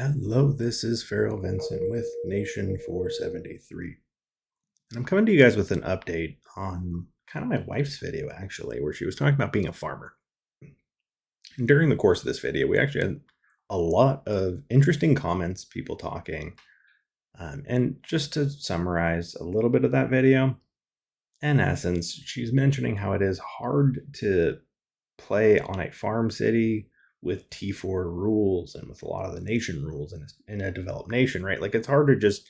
Hello, this is FeralVincent with Nation 473. And I'm coming to you guys with an update on kind of my wife's video, actually, where she was talking about being a farmer. And during the course of this video, we actually had a lot of interesting comments, people talking. And just to summarize a little bit of that video, in essence, she's mentioning how it is hard to play on a farm city with T4 rules and with a lot of the nation rules in a developed nation, right? Like it's hard to just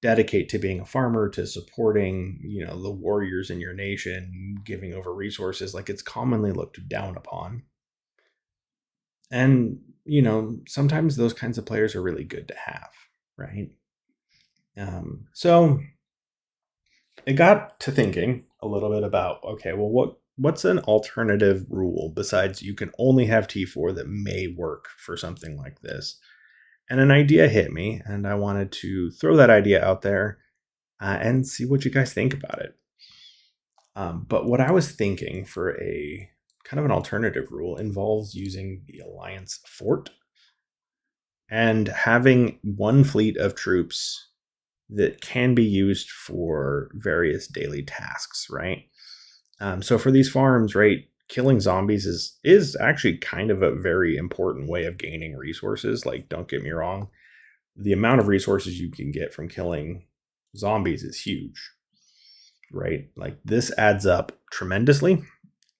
dedicate to being a farmer, to supporting, the warriors in your nation, giving over resources. Like it's commonly looked down upon. And, sometimes those kinds of players are really good to have, right? So it got to thinking a little bit about, okay, well, what's an alternative rule besides you can only have T4 that may work for something like this? And an idea hit me, and I wanted to throw that idea out there and see what you guys think about it. But what I was thinking for a kind of an alternative rule involves using the Alliance Fort and having one fleet of troops that can be used for various daily tasks, right? So for these farms, right, killing zombies is actually kind of a very important way of gaining resources. Like, don't get me wrong, the amount of resources you can get from killing zombies is huge, right? Like this adds up tremendously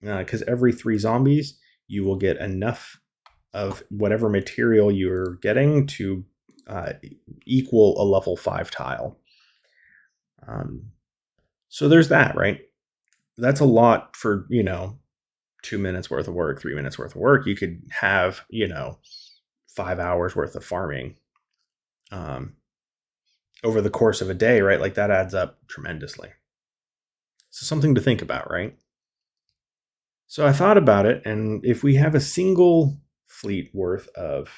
because every 3 zombies, you will get enough of whatever material you're getting to equal a level 5 tile. So there's that, right? That's a lot for, 2 minutes worth of work, 3 minutes worth of work. You could have, 5 hours worth of farming over the course of a day, right? Like that adds up tremendously. So something to think about, right? So I thought about it, and if we have a single fleet worth of,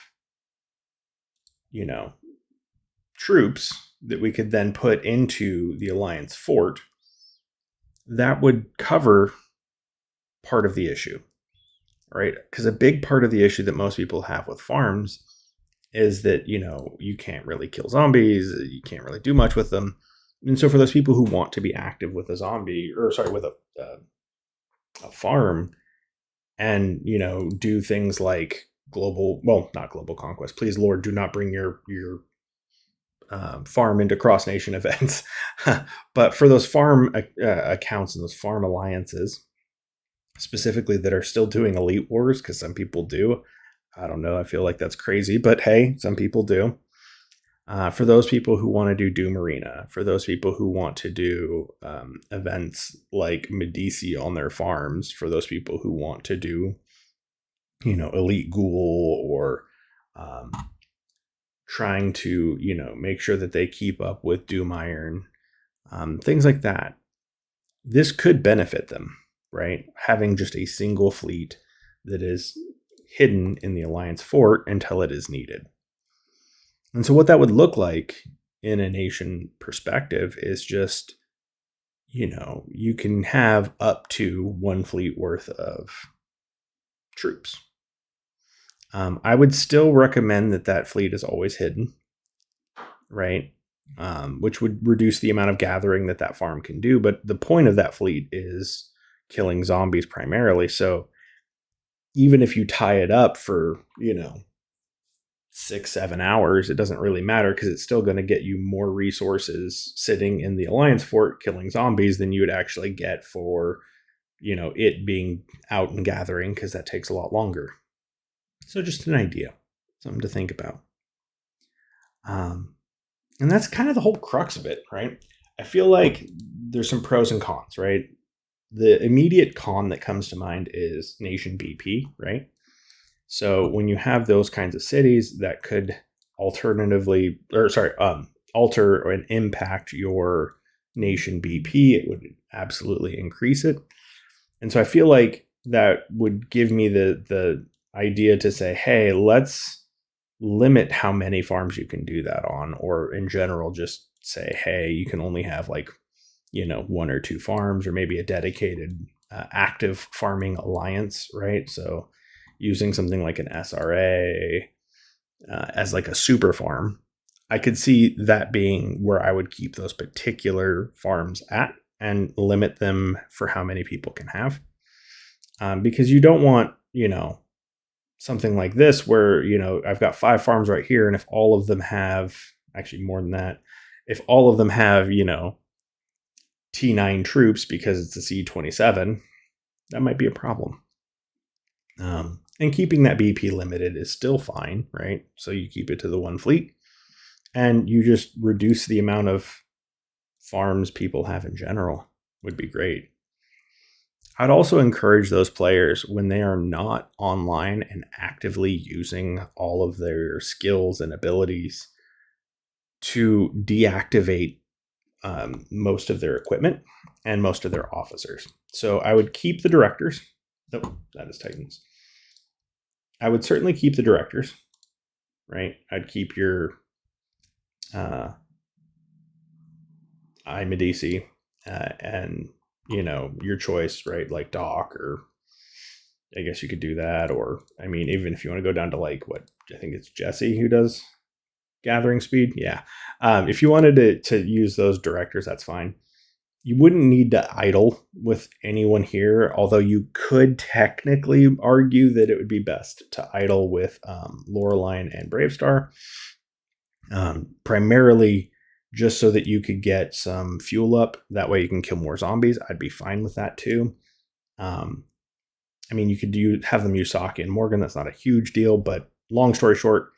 troops that we could then put into the Alliance Fort, that would cover part of the issue, right? Because a big part of the issue that most people have with farms is that, you can't really kill zombies, you can't really do much with them. And so for those people who want to be active with with a farm and, do things like not global conquest. Please, Lord, do not bring your farm into cross nation events. But for those farm accounts and those farm alliances, specifically that are still doing elite wars, because some people do. I don't know. I feel like that's crazy, but hey, some people do. For those people who want to do Doom Arena, for those people who want to do events like Medici on their farms, for those people who want to do, Elite Ghoul or trying to, make sure that they keep up with Doom Iron, things like that. This could benefit them, right? Having just a single fleet that is hidden in the Alliance Fort until it is needed. And so what that would look like in a nation perspective is just, you can have up to 1 fleet worth of troops. I would still recommend that fleet is always hidden, right? Which would reduce the amount of gathering that farm can do. But the point of that fleet is killing zombies primarily. So even if you tie it up for, 6-7 hours, it doesn't really matter because it's still going to get you more resources sitting in the Alliance Fort killing zombies than you would actually get for, it being out and gathering, because that takes a lot longer. So just an idea, something to think about. And that's kind of the whole crux of it, right? I feel like there's some pros and cons, right? The immediate con that comes to mind is nation BP, right? So when you have those kinds of cities that could alter and impact your nation BP, it would absolutely increase it. And so I feel like that would give me the idea to say, hey, let's limit how many farms you can do that on, or in general, just say, hey, you can only have 1 or 2 farms, or maybe a dedicated active farming alliance, right? So using something like an SRA as like a super farm, I could see that being where I would keep those particular farms at and limit them for how many people can have. Because you don't want, something like this where, I've got 5 farms right here. And if all of them have, actually more than that, if all of them have, T9 troops because it's a C27, that might be a problem. And keeping that BP limited is still fine, right? So you keep it to the 1 fleet and you just reduce the amount of farms people have in general would be great. I'd also encourage those players when they are not online and actively using all of their skills and abilities to deactivate most of their equipment and most of their officers. So I would keep the directors. Oh, that is Titans. I would certainly keep the directors, right? I'd keep your iMedici and your choice, right? Like Doc, or I guess you could do that. Or I mean, even if you want to go down to like what I think it's Jesse who does gathering speed. Yeah. If you wanted to use those directors, that's fine. You wouldn't need to idle with anyone here, although you could technically argue that it would be best to idle with Loreline and Bravestar, primarily just so that you could get some fuel up. That way you can kill more zombies. I'd be fine with that too. I mean, you could have them use Saki and Morgan. That's not a huge deal, but long story short,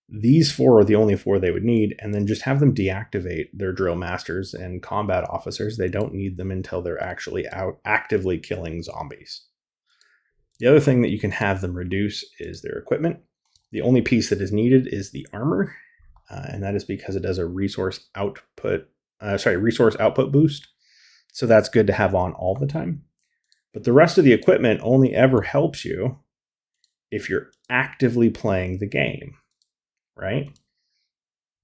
these 4 are the only 4 they would need, and then just have them deactivate their drill masters and combat officers. They don't need them until they're actually out actively killing zombies. The other thing that you can have them reduce is their equipment. The only piece that is needed is the armor, and that is because it does a resource output boost. So that's good to have on all the time. But the rest of the equipment only ever helps you if you're actively playing the game. Right?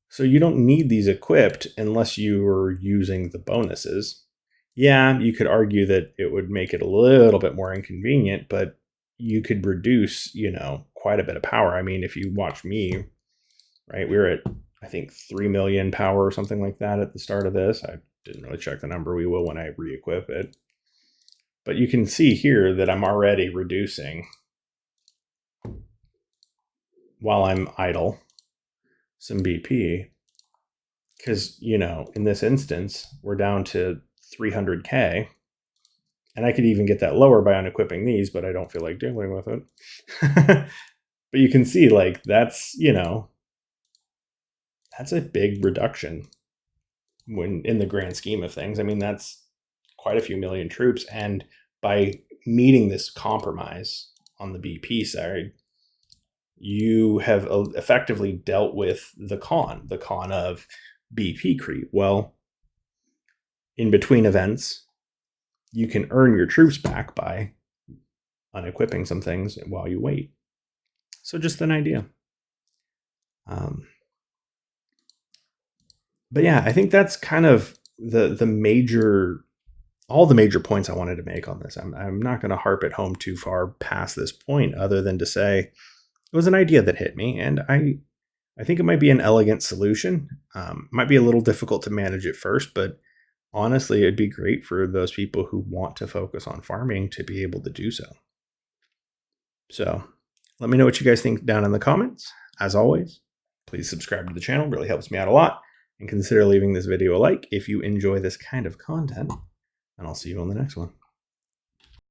So you don't need these equipped unless you are using the bonuses. Yeah, you could argue that it would make it a little bit more inconvenient, but you could reduce, quite a bit of power. I mean, if you watch me, right, we were at, I think, 3 million power or something like that at the start of this. I didn't really check the number. We will when I re-equip it. But you can see here that I'm already reducing while I'm idle some BP, because in this instance we're down to 300k, and I could even get that lower by unequipping these, but I don't feel like dealing with it. But you can see, like, that's that's a big reduction when in the grand scheme of things. I mean, that's quite a few million troops, and by meeting this compromise on the BP side, you have effectively dealt with the con of BP creep. Well, in between events, you can earn your troops back by unequipping some things while you wait. So just an idea. But yeah, I think that's kind of all the major points I wanted to make on this. I'm not going to harp it home too far past this point, other than to say, it was an idea that hit me, and I think it might be an elegant solution. Might be a little difficult to manage at first, but honestly, it'd be great for those people who want to focus on farming to be able to do so. So let me know what you guys think down in the comments. As always, please subscribe to the channel. It really helps me out a lot. And consider leaving this video a like if you enjoy this kind of content. And I'll see you on the next one.